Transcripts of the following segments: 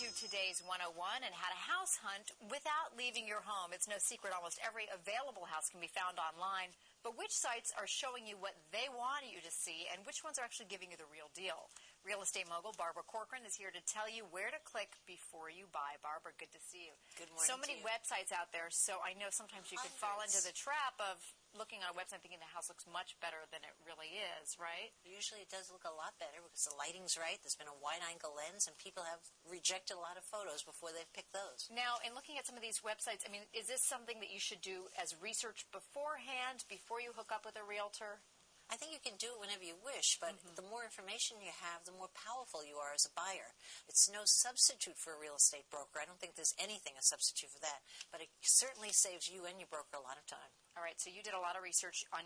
to today's 101 and how to house hunt without leaving your home. It's no secret almost every available house can be found online, but which sites are showing you what they want you to see and which ones are actually giving you the real deal? Real estate mogul Barbara Corcoran is here to tell you where to click before you buy. Barbara, good to see you. Good morning. So many websites out there, so I know sometimes you could fall into the trap of looking on a website thinking the house looks much better than it really is, right? Usually it does look a lot better because the lighting's right, there's been a wide-angle lens, and people have rejected a lot of photos before they've picked those. Now, in looking at some of these websites, I mean, is this something that you should do as research beforehand, before you hook up with a realtor? I think you can do it whenever you wish, but the more information you have, the more powerful you are as a buyer. It's no substitute for a real estate broker. I don't think there's anything a substitute for that, but it certainly saves you and your broker a lot of time. All right, so you did a lot of research on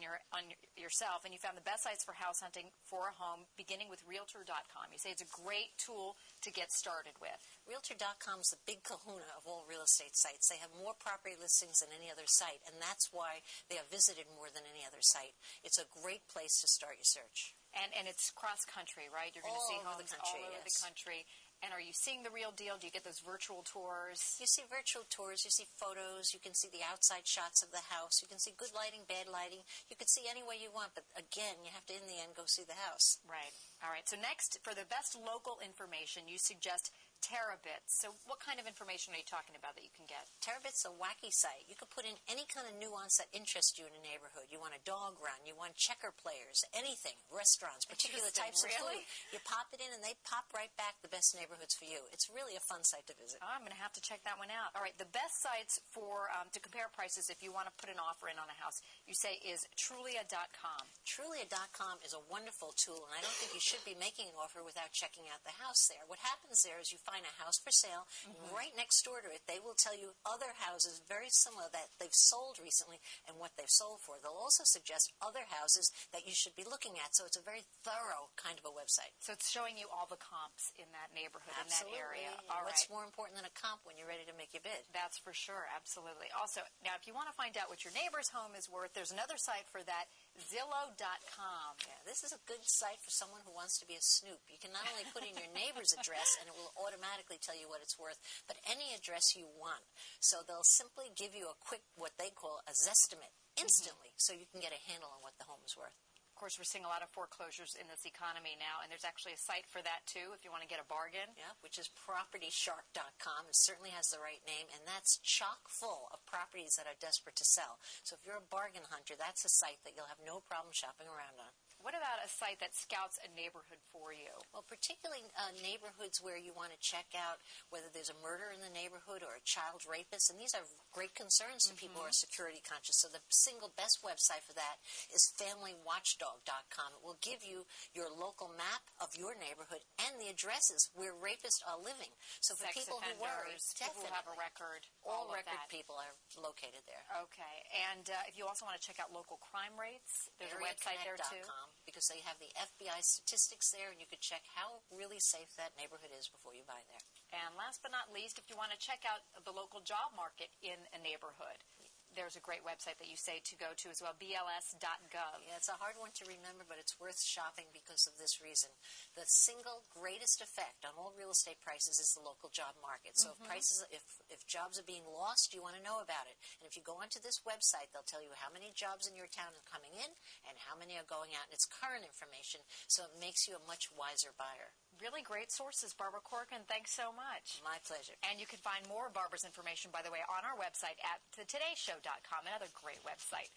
yourself, and you found the best sites for house hunting for a home, beginning with Realtor.com. You say it's a great tool to get started with. Realtor.com is the big kahuna of all real estate sites. They have more property listings than any other site, and that's why they are visited more than any other site. It's a great place to start your search. And it's cross-country, right? You're going to see homes all over the country. And are you seeing the real deal? Do you get those virtual tours? You see virtual tours. You see photos. You can see the outside shots of the house. You can see good lighting, bad lighting. You can see any way you want. But again, you have to, in the end, go see the house. Right. All right. So next, for the best local information, you suggest Terabits. So what kind of information are you talking about that you can get? Terabits is a wacky site. You can put in any kind of nuance that interests you in a neighborhood. You want a dog run. You want checker players. Anything. Restaurants. Particular types of food. You pop it in and they pop right back the best neighborhoods for you. It's really a fun site to visit. Oh, I'm going to have to check that one out. All right. The best sites for to compare prices if you want to put an offer in on a house, you say, is Trulia.com. Trulia.com is a wonderful tool, and I don't think you should be making an offer without checking out the house there. What happens there is you find a house for sale, right next door to it, they will tell you other houses very similar that they've sold recently and what they've sold for. They'll also suggest other houses that you should be looking at, so it's a very thorough kind of a website. So it's showing you all the comps in that neighborhood, absolutely. In that area. All what's more important than a comp when you're ready to make your bid? That's for sure, absolutely. Also, now if you want to find out what your neighbor's home is worth, there's another site for that, Zillow.com. Yeah, this is a good site for someone who wants to be a snoop. You can not only put in your neighbor's address and it will automatically tell you what it's worth, but any address you want. So they'll simply give you a quick, what they call a zestimate, instantly, so you can get a handle on what the home is worth. Of course, we're seeing a lot of foreclosures in this economy now, and there's actually a site for that, too, if you want to get a bargain. Yeah, which is PropertyShark.com. It certainly has the right name, and that's chock full of properties that are desperate to sell. So if you're a bargain hunter, that's a site that you'll have no problem shopping around on. What about a site that scouts a neighborhood for you? Well, particularly neighborhoods where you want to check out whether there's a murder in the neighborhood or a child rapist, and these are great concerns to people who are security conscious. So the single best website for that is FamilyWatchdog.com. It will give you your local map of your neighborhood and the addresses where rapists are living. So for sex people offenders, who worry, people who have a record, all record people are located there. Okay, and if you also want to check out local crime rates, there's a website there too. Because they have the FBI statistics there, and you could check how really safe that neighborhood is before you buy there. And last but not least, if you want to check out the local job market in a neighborhood, there's a great website that you say to go to as well, bls.gov. Yeah, it's a hard one to remember, but it's worth shopping because of this reason. The single greatest effect on all real estate prices is the local job market. So if jobs are being lost, you want to know about it. And if you go onto this website, they'll tell you how many jobs in your town are coming in and how many are going out. And it's current information, so it makes you a much wiser buyer. Really great sources, Barbara Corcoran. Thanks so much. My pleasure. And you can find more of Barbara's information, by the way, on our website at thetodaysshow.com, another great website.